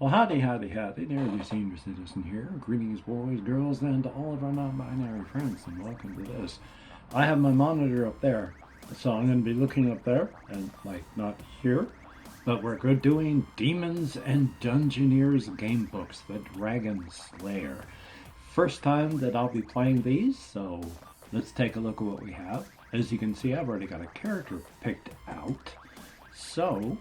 Well, howdy, howdy, howdy, nearly senior citizen here. Greetings, boys, girls, and to all of our non-binary friends, and welcome to this. I have my monitor up there, so I'm going to be looking up there, and, not here, but we're good doing Demons and Dungeoneers Gamebooks, the Dragon Slayer. First time that I'll be playing these, so let's take a look at what we have. As you can see, I've already got a character picked out, so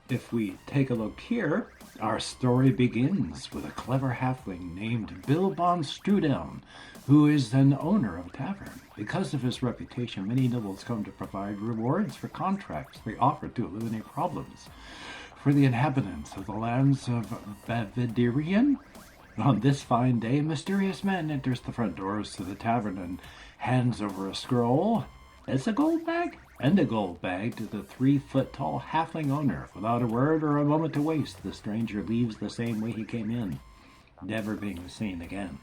if we take a look here, our story begins with a clever halfling named Bilbon Strudel, who is an owner of a tavern. Because of his reputation, many nobles come to provide rewards for contracts they offer to eliminate problems for the inhabitants of the lands of Bavidirian. On this fine day, a mysterious man enters the front doors to the tavern and hands over a scroll. It's a gold bag? And a gold bag to the 3-foot-tall halfling owner. Without a word or a moment to waste, the stranger leaves the same way he came in, never being seen again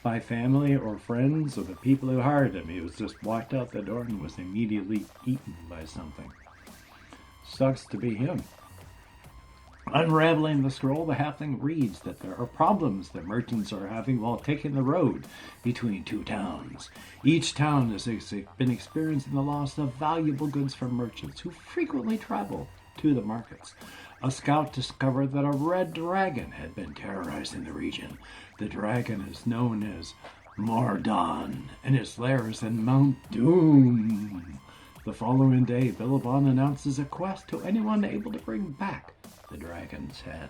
by family or friends or the people who hired him. He was just walked out the door and was immediately eaten by something. Sucks to be him. Unraveling the scroll, the halfling reads that there are problems that merchants are having while taking the road between two towns. Each town has been experiencing the loss of valuable goods from merchants who frequently travel to the markets. A scout discovered that a red dragon had been terrorizing the region. The dragon is known as Mordon, and its lair is in Mount Doom. The following day, Billabon announces a quest to anyone able to bring back the dragon's head.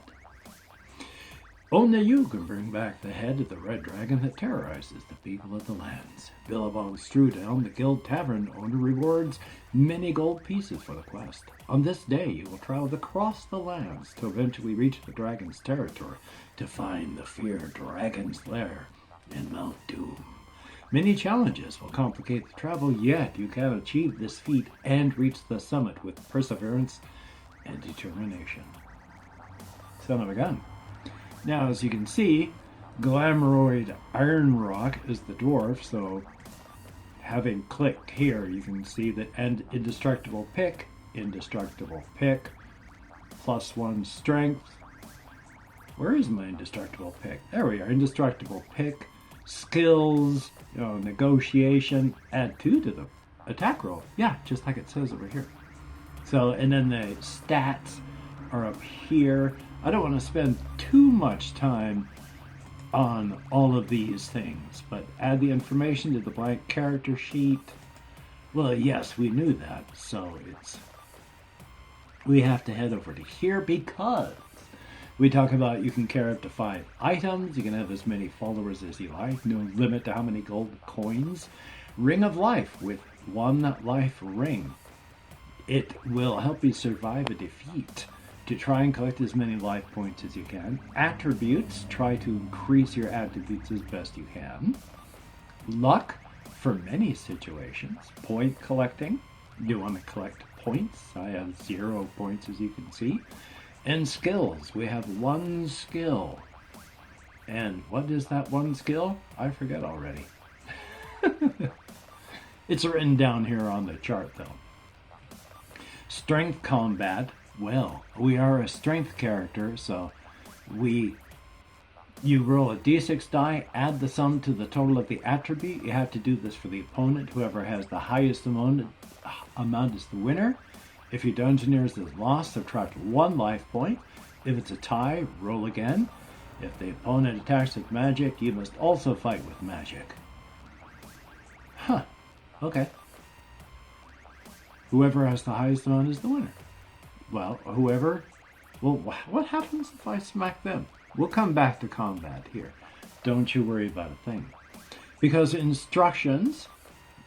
Only you can bring back the head of the red dragon that terrorizes the people of the lands. Billabong Strudel, the guild tavern owner, rewards many gold pieces for the quest. On this day, you will travel across the lands to eventually reach the dragon's territory to find the feared dragon's lair in Mount Doom. Many challenges will complicate the travel, yet you can achieve this feat and reach the summit with perseverance and determination. Son of a gun. Now, as you can see, Glamoroid Ironrock is the dwarf, so having clicked here, you can see that, and indestructible pick, +1 strength. Where is my indestructible pick? There we are, indestructible pick, skills, negotiation, add 2 to the attack roll. Yeah, just like it says over here. So, and then the stats are up here. I don't want to spend too much time on all of these things, but add the information to the blank character sheet. Well, yes, we knew that, so we have to head over to here because we talk about you can carry up to 5 items, you can have as many followers as you like, no limit to how many gold coins. Ring of Life with 1 life ring. It will help you survive a defeat. To try and collect as many life points as you can. Attributes, try to increase your attributes as best you can. Luck, for many situations. Point collecting, you want to collect points. I have 0 points, as you can see. And skills, we have 1 skill. And what is that 1 skill? I forget already. It's written down here on the chart, though. Strength combat. Well, we are a strength character, so you roll a d6 die, add the sum to the total of the attribute. You have to do this for the opponent. Whoever has the highest amount is the winner. If your Dungeoneers is lost, subtract 1 life point. If it's a tie, roll again. If the opponent attacks with magic, you must also fight with magic. Huh. Okay. Whoever has the highest amount is the winner. Well, what happens if I smack them? We'll come back to combat here. Don't you worry about a thing. Because instructions,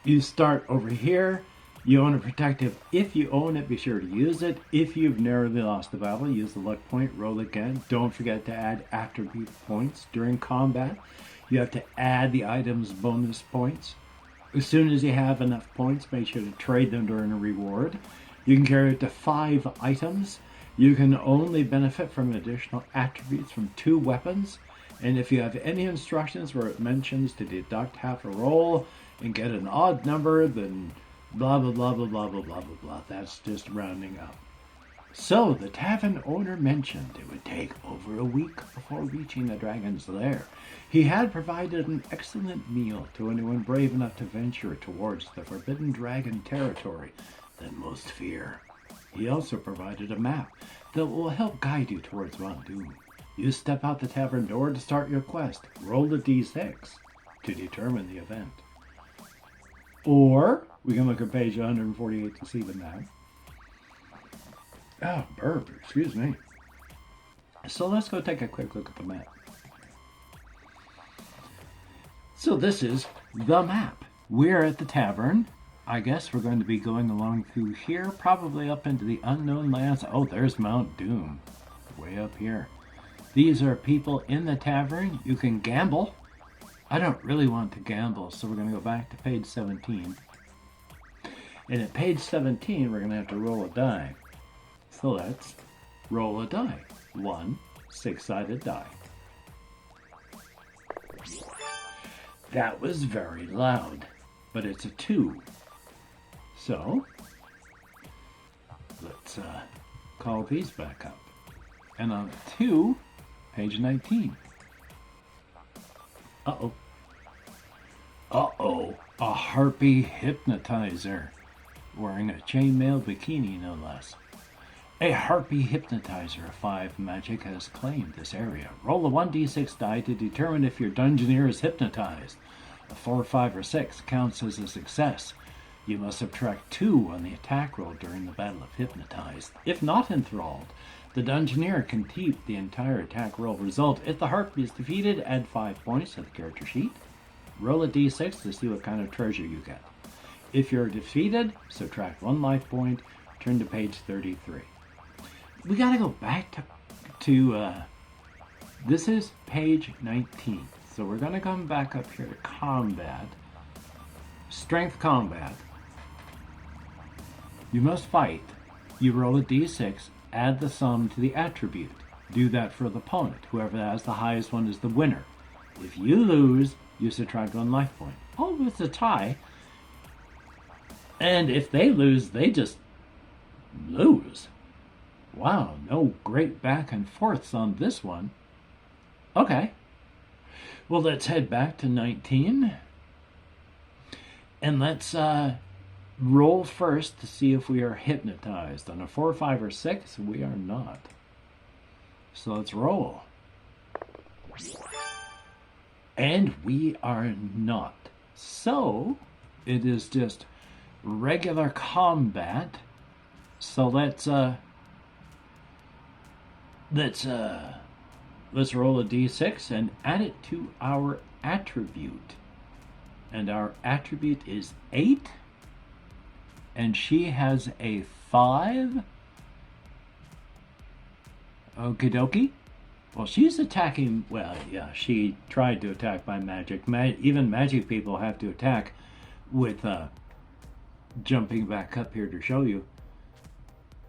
you start over here. You own a protective. If you own it, be sure to use it. If you've narrowly lost the battle, use the luck point, roll again. Don't forget to add attribute points during combat. You have to add the item's bonus points. As soon as you have enough points, make sure to trade them during a reward. You can carry up to 5 items. You can only benefit from additional attributes from 2 weapons. And if you have any instructions where it mentions to deduct half a roll and get an odd number, then blah, blah, blah, blah, blah, blah, blah, blah, blah. That's just rounding up. So the tavern owner mentioned it would take over a week before reaching the dragon's lair. He had provided an excellent meal to anyone brave enough to venture towards the forbidden dragon territory that most fear. He also provided a map that will help guide you towards Mount Doom. You step out the tavern door to start your quest. Roll a d6 to determine the event. Or we can look at page 148 to see the map. Oh, burp, excuse me. So let's go take a quick look at the map. So this is the map. We're at the tavern. I guess we're going to be going along through here, probably up into the unknown lands. Oh, there's Mount Doom, way up here. These are people in the tavern. You can gamble. I don't really want to gamble, so we're going to go back to page 17. And at page 17, we're going to have to roll a die. So let's roll a die. 1 6-sided die. That was very loud, but it's a 2. So let's call these back up. And on 2, page 19. Uh-oh. Uh-oh. A harpy hypnotizer. Wearing a chainmail bikini, no less. A harpy hypnotizer of 5 magic has claimed this area. Roll a 1d6 die to determine if your Dungeoneer is hypnotized. A 4, 5, or 6 counts as a success. You must subtract 2 on the attack roll during the Battle of Hypnotized. If not enthralled, the Dungeoneer can keep the entire attack roll result. If the harpy is defeated, add 5 points to the character sheet. Roll a d6 to see what kind of treasure you get. If you're defeated, subtract 1 life point. Turn to page 33. We gotta go back to this is page 19. So we're gonna come back up here to combat. Strength combat. You must fight. You roll a d6, add the sum to the attribute. Do that for the opponent. Whoever has the highest one is the winner. If you lose, you subtract 1 life point. Oh, it's a tie. And if they lose, they just lose. Wow, no great back and forths on this one. Okay. Well, let's head back to 19. And let's roll first to see if we are hypnotized. On a 4, 5, or 6, we are not. So let's roll. And we are not. So it is just regular combat. So let's roll a d6 and add it to our attribute. And our attribute is 8. And she has a 5. Okie dokie. Well, she's attacking. Well, yeah, she tried to attack by magic. Even magic people have to attack with jumping back up here to show you.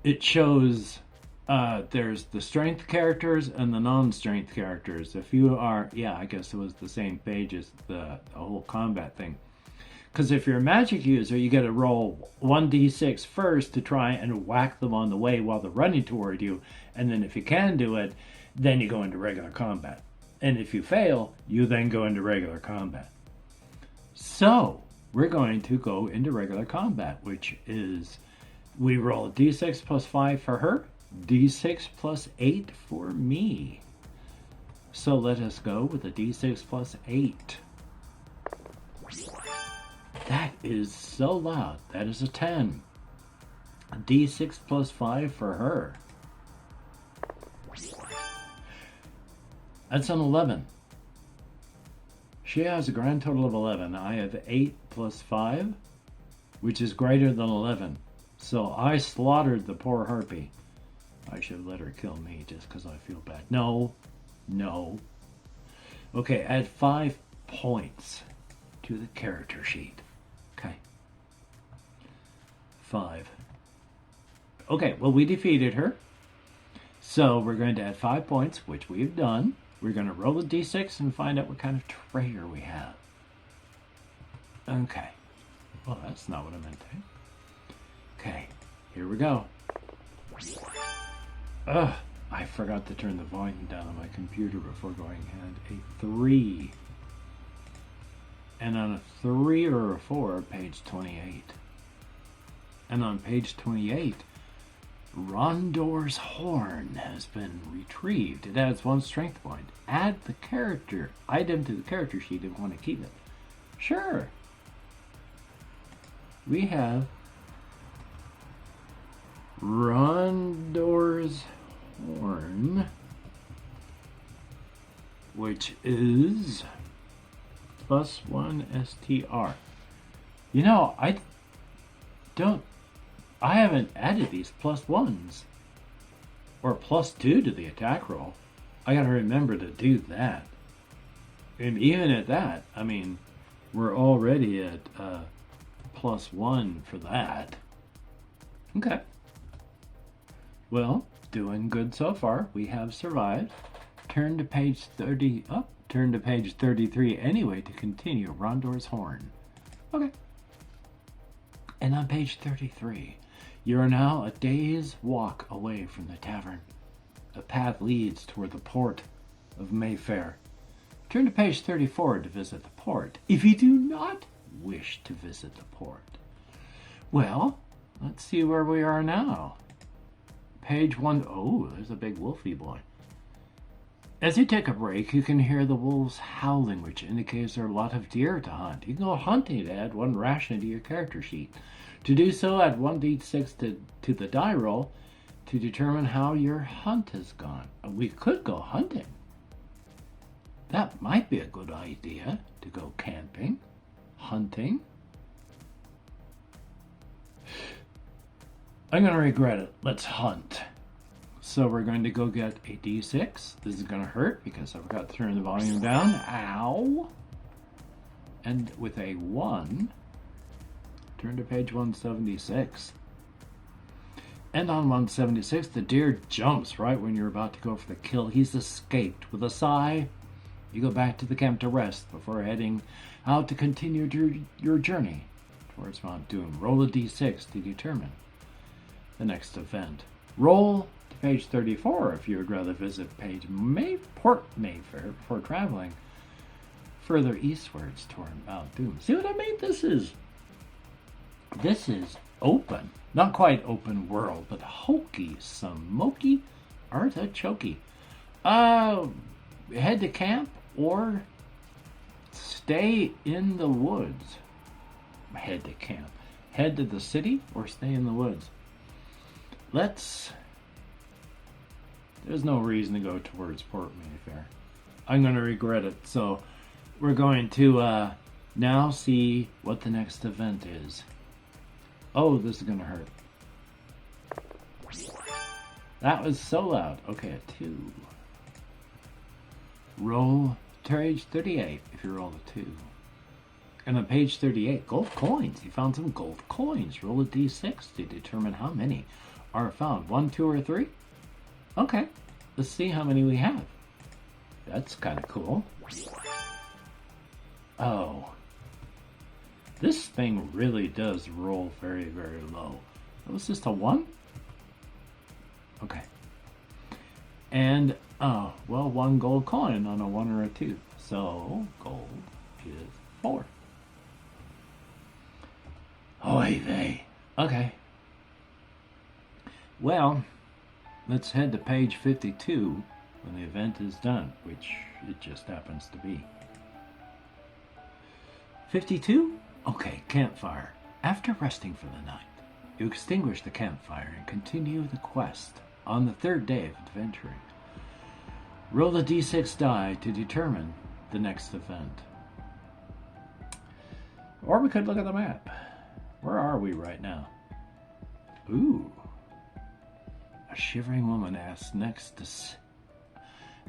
It shows there's the strength characters and the non-strength characters. If you are, yeah, I guess it was the same page as the whole combat thing. Because if you're a magic user, you got to roll 1d6 first to try and whack them on the way while they're running toward you. And then if you can do it, then you go into regular combat. And if you fail, you then go into regular combat. So we're going to go into regular combat, which is we roll a d6 plus 5 for her, d6 plus 8 for me. So let us go with a d6 plus 8. That is so loud. That is a 10. A d6 plus 5 for her. That's an 11. She has a grand total of 11. I have 8 plus 5, which is greater than 11. So I slaughtered the poor harpy. I should have let her kill me just because I feel bad. No. No. Okay, add 5 points to the character sheet. Okay. 5. Okay, well, we defeated her. So we're going to add 5 points, which we've done. We're going to roll a d6 and find out what kind of treasure we have. Okay. Well, that's not what I meant to. Okay, here we go. Ugh, I forgot to turn the volume down on my computer before going ahead. A 3. And on a 3 or a 4, page 28. And on page 28, Rondor's horn has been retrieved. It adds 1 strength point. Add the character item to the character sheet if you want to keep it. Sure. We have Rondor's horn, which is +1 STR. You know, I haven't added these +1s or +2 to the attack roll. I gotta remember to do that. And even at that, I mean, we're already at +1 for that. Okay. Well, doing good so far. We have survived. Turn to page 30. Oh, turn to page 33 anyway to continue Rondor's horn. Okay. And on page 33, you are now a day's walk away from the tavern. The path leads toward the port of Mayfair. Turn to page 34 to visit the port. If you do not wish to visit the port, well, let's see where we are now. Page 1. Oh, there's a big wolfy boy. As you take a break, you can hear the wolves howling, which indicates there are a lot of deer to hunt. You can go hunting to add 1 ration to your character sheet. To do so, add 1d6 to the die roll to determine how your hunt has gone. We could go hunting. That might be a good idea, to go camping, hunting. I'm going to regret it. Let's hunt. So we're going to go get a d6. This is going to hurt because I forgot to turn the volume down. Ow. And with a 1, turn to page 176. And on 176, the deer jumps right when you're about to go for the kill. He's escaped. With a sigh, you go back to the camp to rest before heading out to continue your journey towards Mount Doom. Roll a d6 to determine the next event. Roll to page 34 if you would rather visit Port Mayfair before traveling further eastwards toward Mount Doom. See what I mean? This is open. Not quite open world, but hokey smoky artichoke. Head to camp or stay in the woods. Head to camp. Head to the city or stay in the woods. There's no reason to go towards Port Mayfair. I'm going to regret it. So we're going to now see what the next event is. Oh, this is going to hurt. That was so loud. Okay, a 2. Roll to page 38 if you roll a 2. And on page 38, gold coins. You found some gold coins. Roll a d6 to determine how many are found. 1, 2, or 3? Okay, let's see how many we have. That's kind of cool. Oh. This thing really does roll very, very low. That was just a 1? Okay. And, 1 gold coin on a 1 or a 2. So, gold is 4. Oy vey. Okay. Well, let's head to page 52 when the event is done, which it just happens to be. 52? Okay, campfire. After resting for the night, you extinguish the campfire and continue the quest on the 3rd day of adventuring. Roll a d6 die to determine the next event. Or we could look at the map. Where are we right now? Ooh. A shivering woman asks next to...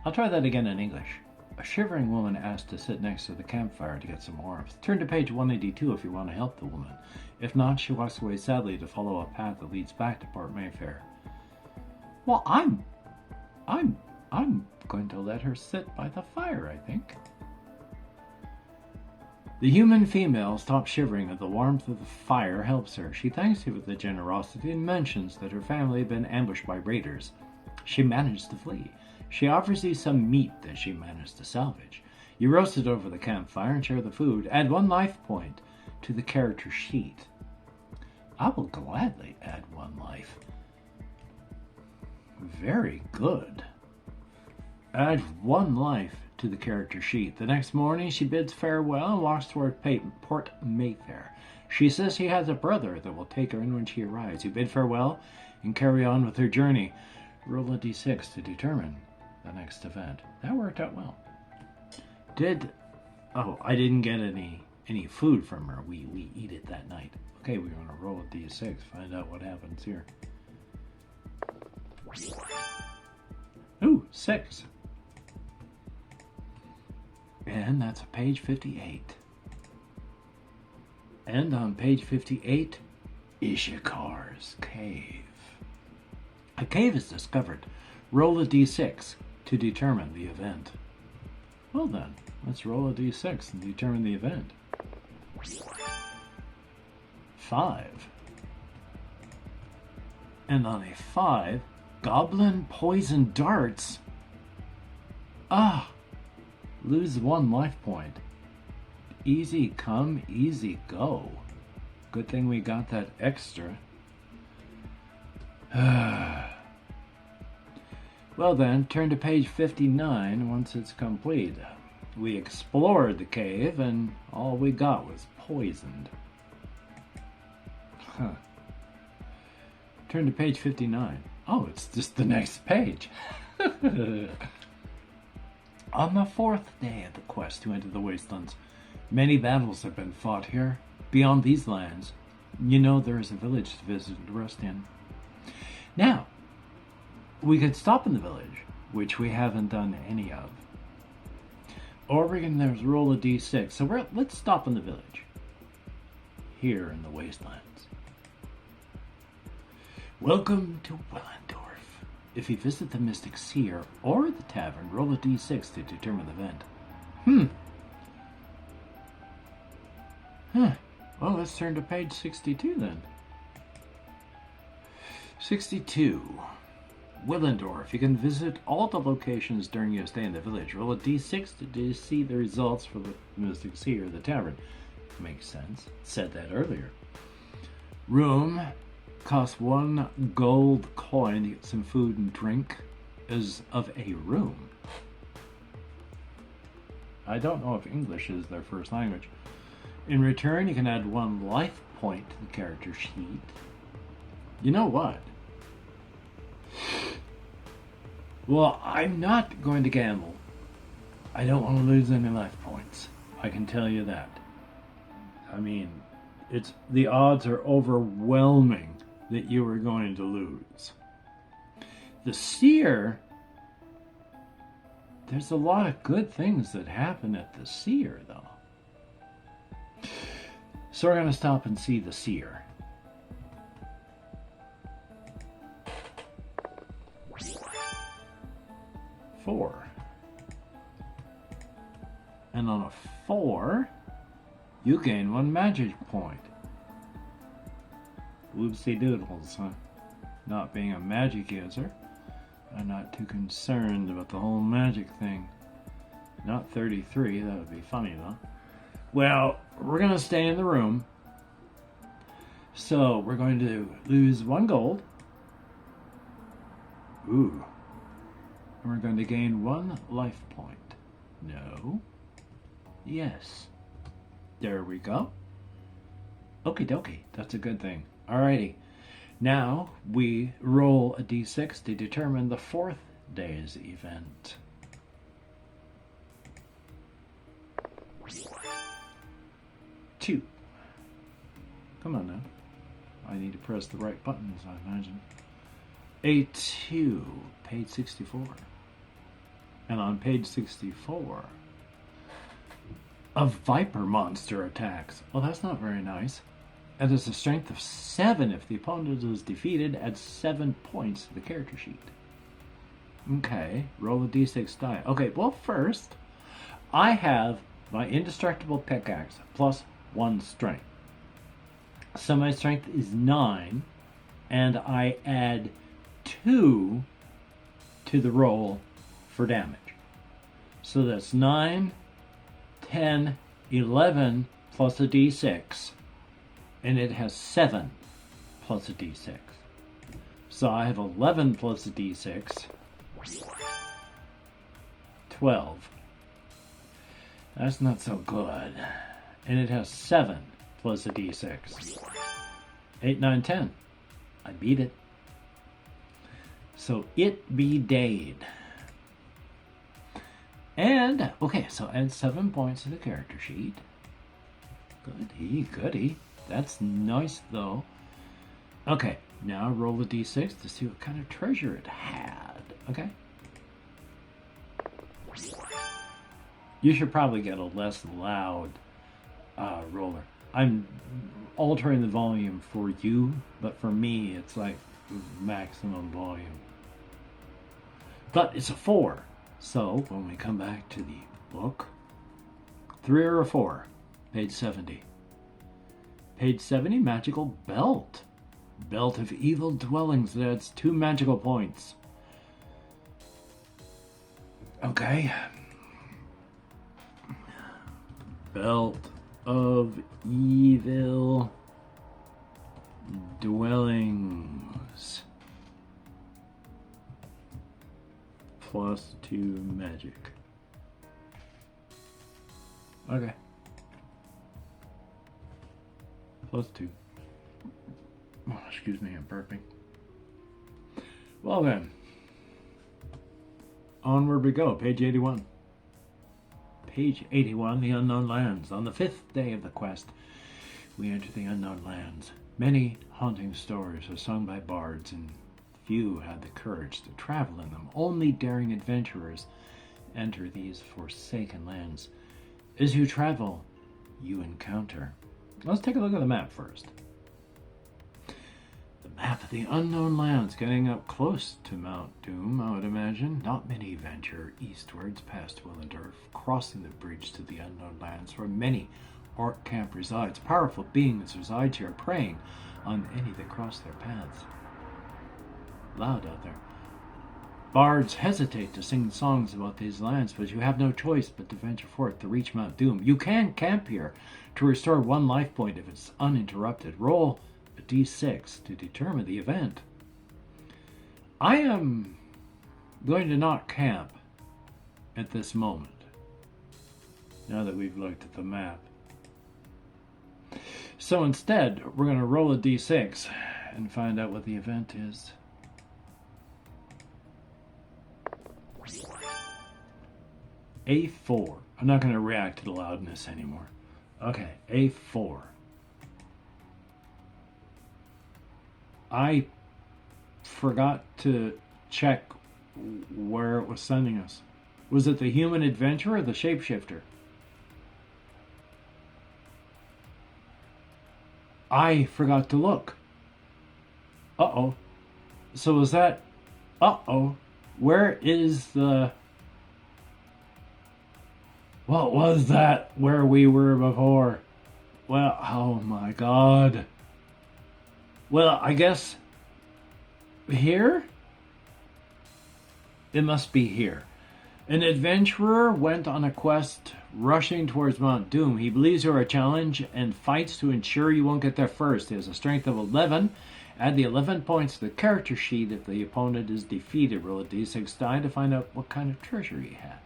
I'll try that again in English. A shivering woman asks to sit next to the campfire to get some warmth. Turn to page 182 if you want to help the woman. If not, she walks away sadly to follow a path that leads back to Port Mayfair. Well, I'm going to let her sit by the fire, I think. The human female stops shivering and the warmth of the fire helps her. She thanks you for the generosity and mentions that her family had been ambushed by raiders. she managed to flee. She offers you some meat that she managed to salvage. You roast it over the campfire and share the food. Add 1 life point to the character sheet. I will gladly add 1 life. Very good. Add 1 life to the character sheet. The next morning, she bids farewell and walks toward Port Mayfair. She says she has a brother that will take her in when she arrives. You bid farewell and carry on with her journey. Roll a d6 to determine the next event. That worked out well. I didn't get any food from her. We eat it that night. Okay, we're going to roll a d6. Find out what happens here. Ooh, 6. And that's page 58. And on page 58, Ishikar's Cave. A cave is discovered. Roll a d6 to determine the event. Well then, let's roll a d6 and determine the event. 5. And on a 5, goblin poison darts. Lose 1 life point. Easy come, easy go. Good thing we got that extra. Well then, turn to page 59 once it's complete. We explored the cave and all we got was poisoned. Turn to page 59. Oh, it's just the next page. On the 4th day of the quest to enter the wastelands, many battles have been fought here. Beyond these lands, you know there is a village to visit and rest in. Now, we could stop in the village, which we haven't done any of. Or we can roll a d6. So let's stop in the village. Here in the wastelands. Welcome to Willendorf. If you visit the Mystic Seer or the Tavern, roll a d6 to determine the event. Well, let's turn to page 62 then. 62. Willendorf. You can visit all the locations during your stay in the village. Roll a d6 to see the results for the Mystic Seer or the Tavern. Makes sense. Said that earlier. Room costs 1 gold coin to get some food and drink as of a room. I don't know if English is their first language. In return, you can add 1 life point to the character sheet. You know what? Well, I'm not going to gamble. I don't want to lose any life points. I can tell you that. I mean, the odds are overwhelming that you are going to lose. The Seer, there's a lot of good things that happen at the Seer, though. So we're going to stop and see the Seer. Four. And on a 4, you gain 1 magic point. Whoopsie doodles, huh? Not being a magic user, I'm not too concerned about the whole magic thing. Not 33, that would be funny though. Well, we're going to stay in the room. So we're going to lose 1 gold. Ooh. And we're going to gain 1 life point. No. Yes. There we go. Okie dokie. That's a good thing. Alrighty. Now we roll a d6 to determine the 4th day's event. Two. Come on now. I need to press the right buttons, I imagine. A 2. Page 64. And on page 64, a viper monster attacks. Well, that's not very nice. It has a strength of 7. If the opponent is defeated, add 7 points to the character sheet. Okay, roll a d6 die. Okay, well first, I have my indestructible pickaxe plus 1 strength. So my strength is 9, and I add 2 to the roll for damage. So that's 9, 10, 11 plus a d6, and it has 7 plus a d6. So I have 11 plus a d6, 12. That's not so good. And it has 7 plus a d6, 8, 9, 10. I beat it. So it be dayed. And, okay, so add 7 points to the character sheet. Goody, goody. That's nice, though. Okay, now roll a d6 to see what kind of treasure it had. Okay? You should probably get a less loud roller. I'm altering the volume for you, but for me, it's like maximum volume. But it's a 4. So, when we come back to the book, 3 or a 4, page 70. Page 70, magical belt. Belt of evil dwellings, that's 2 magical points. Okay. Belt of evil dwellings. Plus 2 magic. Okay. Plus 2. Oh, excuse me, I'm burping. Well then. Onward we go. Page 81. Page 81, the Unknown Lands. On the 5th day of the quest, we enter the Unknown Lands. Many haunting stories are sung by bards, and few had the courage to travel in them. Only daring adventurers enter these forsaken lands. As you travel, you encounter. Let's take a look at the map first. The map of the Unknown Lands, getting up close to Mount Doom, I would imagine. Not many venture eastwards past Willendorf, crossing the bridge to the Unknown Lands, where many orc camp resides. Powerful beings reside here, preying on any that cross their paths. Loud out there. Bards hesitate to sing songs about these lands, but you have no choice but to venture forth to reach Mount Doom. You can camp here to restore 1 life point if it's uninterrupted. Roll a d6 to determine the event. I am going to not camp at this moment, now that we've looked at the map. So instead, we're going to roll a d6 and find out what the event is. A4. I'm not going to react to the loudness anymore. Okay, A4. I forgot to check where it was sending us. Was it the human adventurer or the shapeshifter? I forgot to look. Uh-oh. So was that... Uh-oh. Where is the... What was that where we were before? Well, oh my god. Well, I guess... Here? It must be here. An adventurer went on a quest rushing towards Mount Doom. He believes you are a challenge and fights to ensure you won't get there first. He has a strength of 11. Add the 11 points to the character sheet if the opponent is defeated. Roll a d6 die to find out what kind of treasure he had.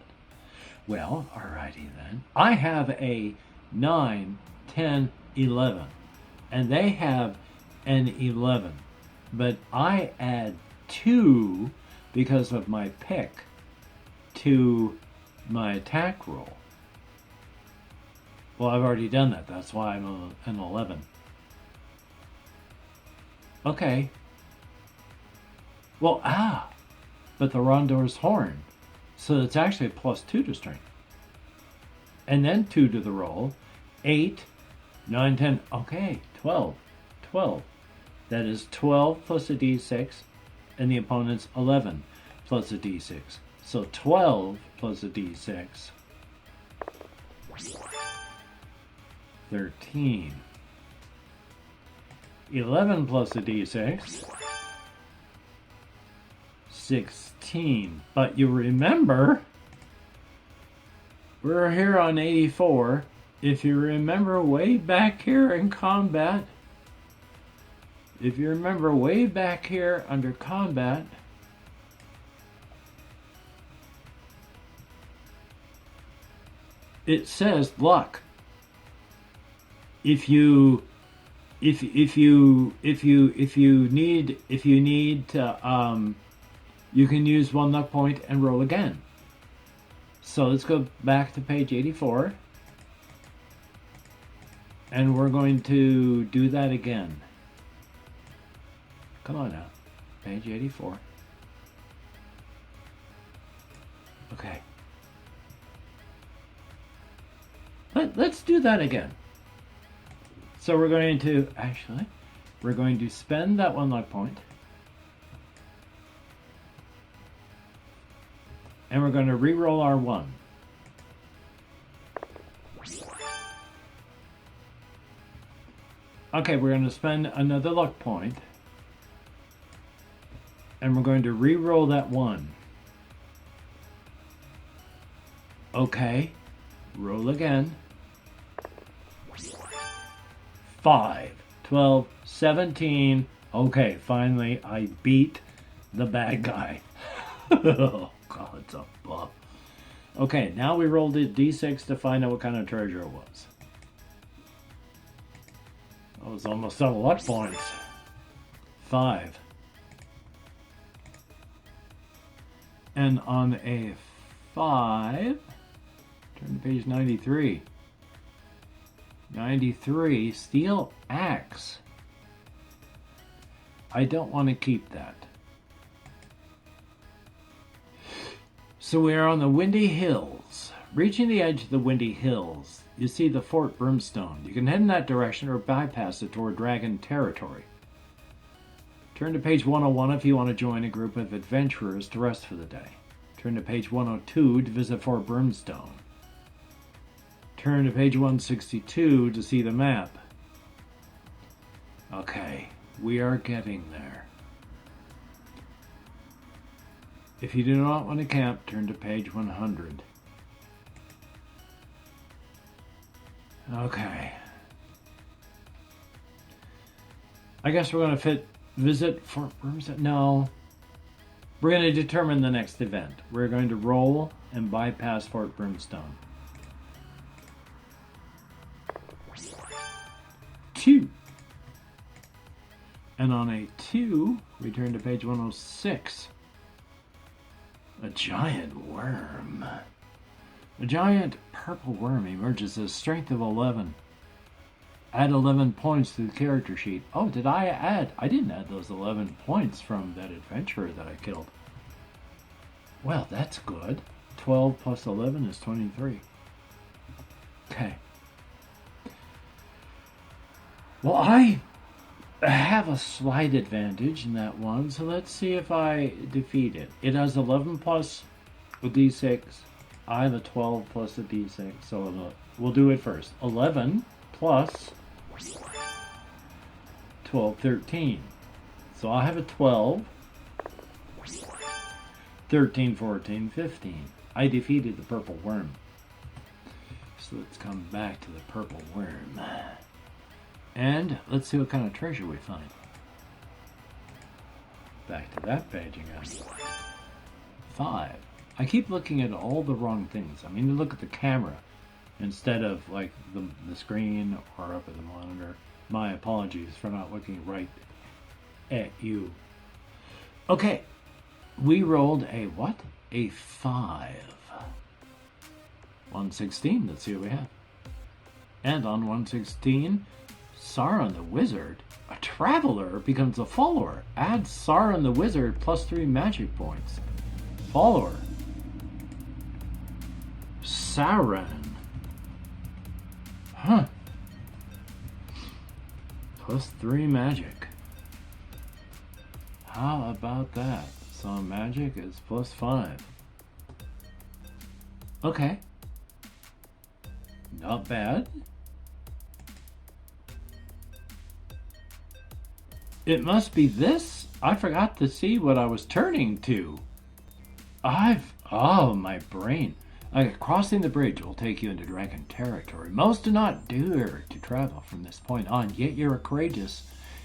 Well, alrighty then. I have a 9, 10, 11. And they have an 11. But I add 2 because of my pick to my attack roll. Well, I've already done that. That's why I'm an 11. Okay. Well, but the Rondor's horn. So it's actually a +2 to strength. And then 2 to the roll. 8, 9, 10. Okay, 12. 12. That is 12 plus a d6. And the opponent's 11 plus a d6. So 12 plus a d6. 13. 11 plus a d6. 16. But you remember, we're here on 84. If you remember way back here in combat, if you remember way back here under combat, it says luck. If you need to, you can use 1 luck point and roll again. So let's go back to page 84. And we're going to do that again. Come on now. Page 84. Okay. Let's do that again. So we're going to, actually, we're going to spend that 1 luck point. And we're going to re-roll our 1. Okay, we're going to spend another luck point. And we're going to re-roll that 1. Okay. Roll again. 5, 12, 17. Okay, finally I beat the bad guy. Oh god, it's a buff. Okay, now we rolled a d6 to find out what kind of treasure it was. I was almost out of luck points. 5. And on a 5, turn to page 93. 93, steel axe. I don't want to keep that. So we are on the Windy Hills. Reaching the edge of the Windy Hills, you see the Fort Brimstone. You can head in that direction or bypass it toward Dragon territory. Turn to page 101 if you want to join a group of adventurers to rest for the day. Turn to page 102 to visit Fort Brimstone. Turn to page 162 to see the map. Okay, we are getting there. If you do not want to camp, turn to page 100. Okay. I guess we're going to visit Fort Brimstone. No. We're going to determine the next event. We're going to roll and bypass Fort Brimstone. 2. And on a 2, we turn to page 106. A giant worm. A giant purple worm emerges as strength of 11. Add 11 points to the character sheet. Oh, did I add? I didn't add those 11 points from that adventurer that I killed. Well, that's good. 12 plus 11 is 23. Okay. Well, I have a slight advantage in that one, so let's see if I defeat it. It has 11 plus a d6. I have a 12 plus a d6, so we'll do it first. 11 plus 12, 13. So I have a 12, 13, 14, 15. I defeated the purple worm. So let's come back to the purple worm. And let's see what kind of treasure we find. Back to that page again. 5. I keep looking at all the wrong things. I mean, to look at the camera instead of like the screen or up at the monitor. My apologies for not looking right at you. Okay, we rolled a what? A 5. 116, let's see what we have. And on 116, Sauron the Wizard, a traveler, becomes a follower. Add Sauron the Wizard plus 3 magic points. Follower. Sauron. Huh. Plus 3 magic. How about that? So magic is plus 5. Okay. Not bad. It must be this I forgot to see what I was turning to. Oh, my brain. Okay, crossing the bridge will take you into dragon territory. Most do not dare to travel from this point on, yet you are courageous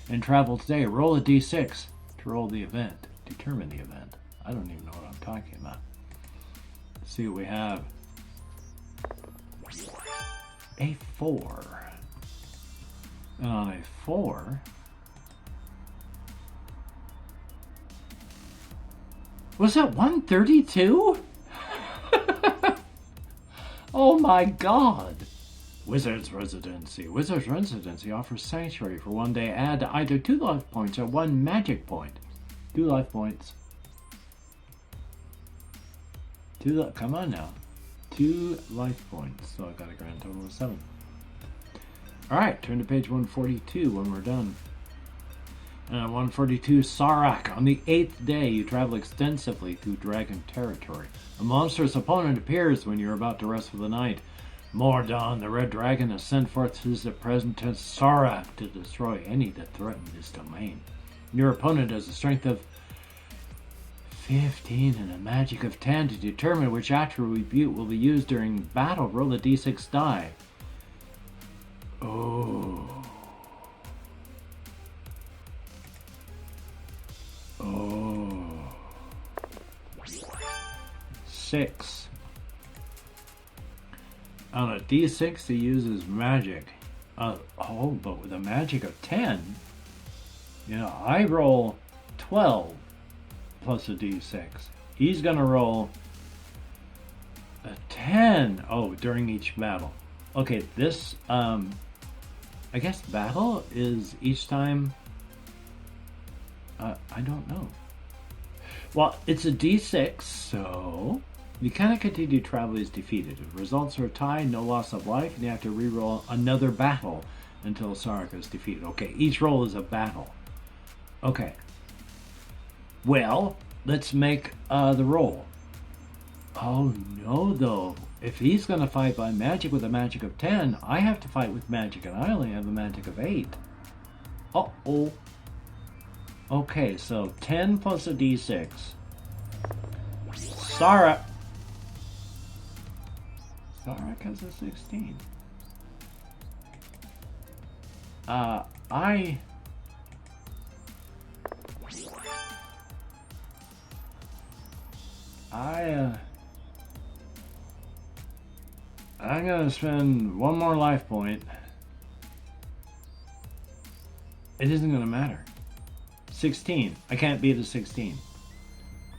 and travel today. Roll a d6 to roll the event. Determine the event. I don't even know what I'm talking about. Let's see what we have. A 4. And on a 4... Was that 132? Oh my god! Wizard's Residency. Wizard's Residency offers sanctuary for 1 day. Add either 2 life points or 1 magic point. 2 life points. Come on now. 2 life points. So I got a grand total of 7. Alright, turn to page 142 when we're done. 142, Sarak. On the 8th day, you travel extensively through dragon territory. A monstrous opponent appears when you're about to rest for the night. Mordon, the red dragon, has sent forth his representative Sarak to destroy any that threaten his domain. Your opponent has a strength of 15 and a magic of 10 to determine which attribute will be used during battle. Roll a d6 die. Oh. 6. On a d6 he uses magic. But with a magic of 10, I roll 12 plus a d6. He's gonna roll a 10. Oh, during each battle. Okay, this I guess battle is each time. I don't know. Well, it's a d6, so you cannot continue to travel is defeated. If results are tied, no loss of life, and you have to re-roll another battle until Sarak is defeated. Okay, each roll is a battle. Okay. Well, let's make the roll. Oh no, though. If he's going to fight by magic with a magic of 10, I have to fight with magic, and I only have a magic of 8. Uh-oh. Okay, so 10 plus a d6. Sarak has a 16. I'm gonna spend 1 more life point. It isn't gonna matter. 16. I can't beat a 16.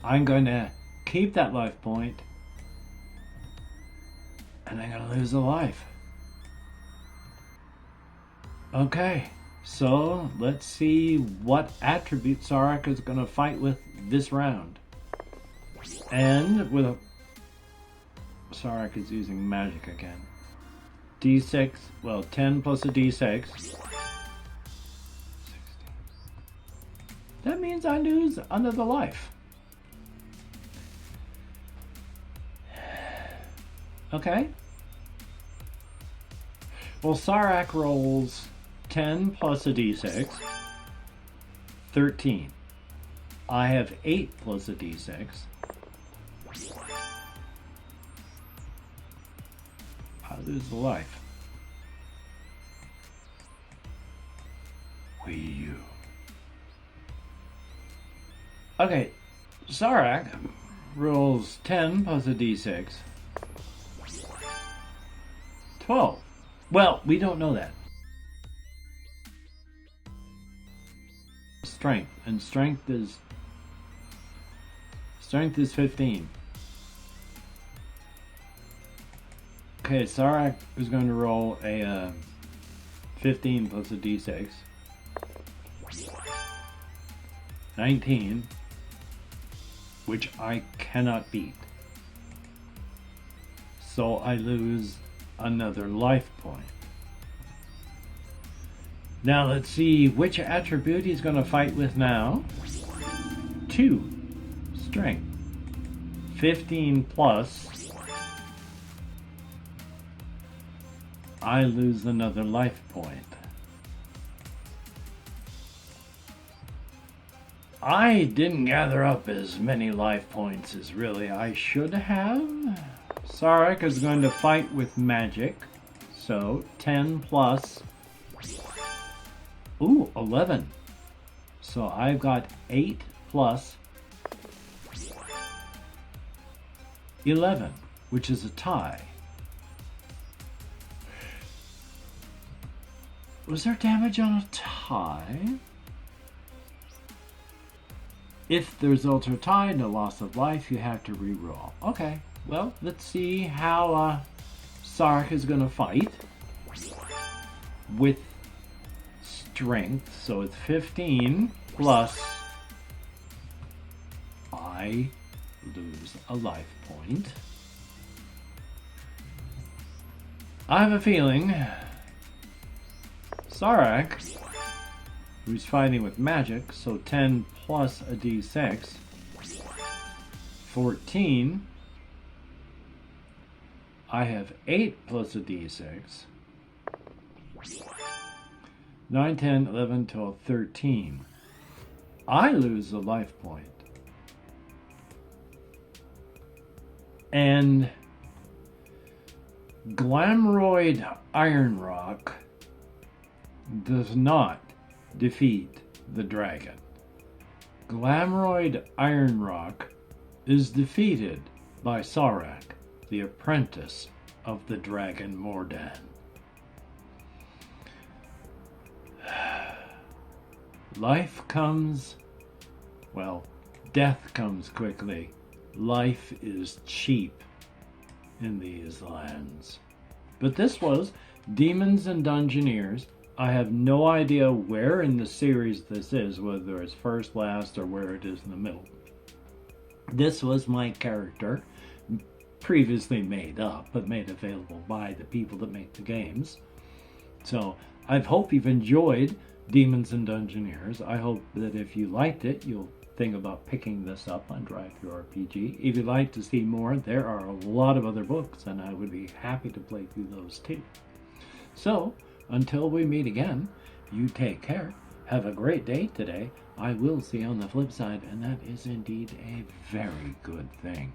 I'm going to keep that life point, and I'm going to lose a life. Okay, so let's see what attribute Sarak is going to fight with this round. And with a... Sarak is using magic again. D6, well, 10 plus a D6. That means I lose another life. Okay. Well, Sarak rolls 10 plus a d6. 13. I have 8 plus a d6. I lose the life. Wii. Okay, Sarak rolls 10 plus a d6. 12. Well, we don't know that. Strength, and strength is 15. Okay, Sarak is going to roll a 15 plus a d6. 19. Which I cannot beat. So I lose another life point. Now let's see which attribute he's going to fight with now. 2. Strength. 15 plus. I lose another life point. I didn't gather up as many life points as really I should have. Sarek is going to fight with magic. So 10 plus. Ooh, 11. So I've got 8 plus 11, which is a tie. Was there damage on a tie? If the results are tied, no loss of life, you have to re-roll. Okay, well, let's see how Sark is going to fight with strength. So it's 15 plus I lose a life point. I have a feeling Sarek, who's fighting with magic, so 10 plus a d6, 14. I have 8 plus a d6, 9, 10, 11, 12, 13. I lose a life point. And Glamroid Iron Rock does not defeat the dragon. Glamroid Iron Rock is defeated by Sarek, the apprentice of the dragon Mordan. Life comes, well, death comes quickly. Life is cheap in these lands. But this was Demons and Dungeoneers. I have no idea where in the series this is, whether it's first, last, or where it is in the middle. This was my character, previously made up, but made available by the people that make the games. So I hope you've enjoyed Demons and Dungeoneers. I hope that if you liked it, you'll think about picking this up on Drive-Thru-RPG. If you'd like to see more, there are a lot of other books, and I would be happy to play through those too. So, until we meet again, you take care. Have a great day today. I will see you on the flip side, and that is indeed a very good thing.